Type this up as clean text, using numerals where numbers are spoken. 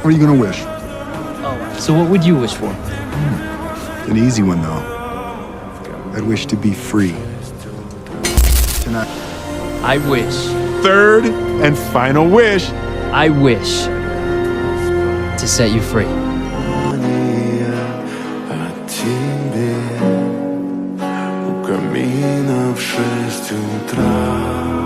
What are you gonna wish? So what would you wish for? An easy one, though. I'd wish to be free. Tonight. I wish. Third and final wish. I wish to set you free. У камина в 6 утра.